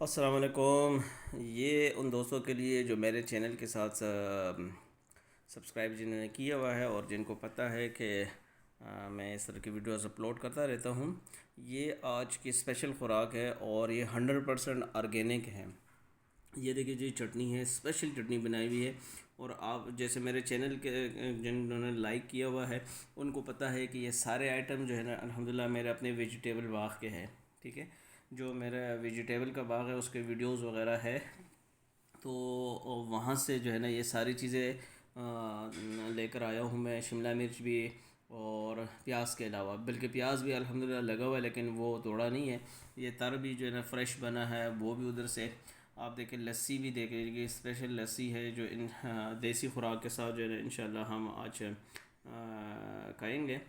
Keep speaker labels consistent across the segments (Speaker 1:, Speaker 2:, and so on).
Speaker 1: अस्सलाम वालेकुम। ये उन दोस्तों के लिए जो मेरे चैनल के साथ सब्सक्राइब जिन्होंने किया हुआ है और जिनको पता है कि मैं इस तरह की वीडियोस अपलोड करता रहता हूँ। ये आज की स्पेशल ख़ुराक है और ये 100% ऑर्गेनिक है। ये देखिए जी, चटनी है, स्पेशल चटनी बनाई हुई है। और आप जैसे मेरे चैनल के जिन्होंने लाइक किया हुआ है उनको पता है कि ये सारे आइटम जो है ना अल्हम्दुलिल्लाह मेरे अपने वेजिटेबल बाग के हैं। ठीक है, जो मेरा वेजिटेबल का बाग है उसके वीडियोस वगैरह है। तो वहाँ से जो है ना ये सारी चीज़ें लेकर आया हूँ मैं। शिमला मिर्च भी और प्याज के अलावा, बल्कि प्याज भी अल्हम्दुलिल्लाह लगा हुआ है लेकिन वो तोड़ा नहीं है। ये तर भी जो है ना फ्रेश बना है, वो भी उधर से। आप देखें, लस्सी भी देख लीजिए, स्पेशल लस्सी है जो इन देसी खुराक के साथ जो है ना इंशाल्लाह हम आज खाएंगे।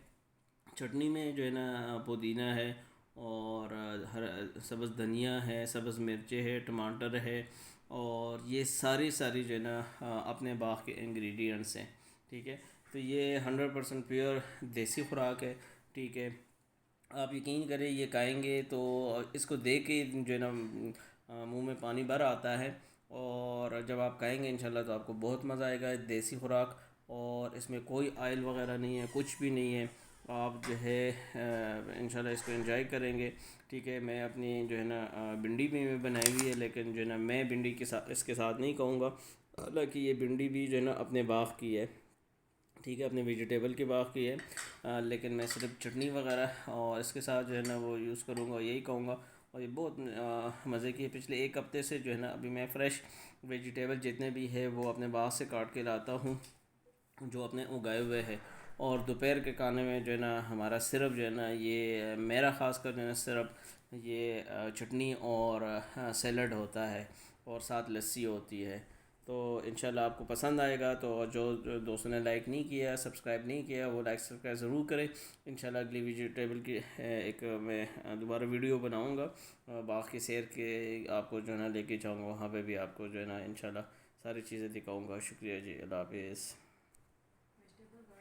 Speaker 1: चटनी में जो है ना पुदीना है और हर सब्ज़ धनिया है, सब्ज़ मिर्चें है, टमाटर है। और ये सारी सारी जो है ना अपने बाग के इंग्रेडिएंट्स हैं। ठीक है, तो ये 100% प्योर देसी खुराक है। ठीक है, आप यकीन करें ये खाएंगे तो इसको देख के जो है ना मुंह में पानी भर आता है। और जब आप खाएंगे इंशाल्लाह तो आपको बहुत मज़ा आएगा। देसी खुराक, और इसमें कोई ऑयल वगैरह नहीं है, कुछ भी नहीं है। आप जो है इंशाल्लाह इसको एंजॉय करेंगे। ठीक है, मैं अपनी जो है ना भिंडी भी मैं बनाई हुई है, लेकिन जो है ना मैं भिंडी के साथ इसके साथ नहीं कहूँगा। हालांकि ये भिंडी भी जो है ना अपने बाग की है। ठीक है, अपने वेजिटेबल की बाग की है। लेकिन मैं सिर्फ चटनी वगैरह और इसके साथ जो है ना वो यूज़ करूँगा, यही कहूँगा। और ये बहुत मज़े की है। पिछले एक हफ़्ते से जो है ना अभी मैं फ़्रेश वेजिटेबल जितने भी है वो अपने बाग से काट के लाता हूँ, जो अपने उगाए हुए हैं। और दोपहर के खाने में जो है ना हमारा सिर्फ जो है ना ये मेरा ख़ास कर जो है ना सिर्फ ये चटनी और सैलड होता है और साथ लस्सी होती है। तो इंशाल्लाह आपको पसंद आएगा। तो जो दोस्तों ने लाइक नहीं किया, सब्सक्राइब नहीं किया, वो लाइक सब्सक्राइब ज़रूर करें। इंशाल्लाह अगली वेजिटेबल की एक मैं दोबारा वीडियो बनाऊँगा। बाकी सैर के आपको जो है ना लेके जाऊँगा, वहाँ पे भी आपको जो है ना इंशाल्लाह सारी चीज़ें दिखाऊँगा। शुक्रिया जी, अल्लाह हाफिज़।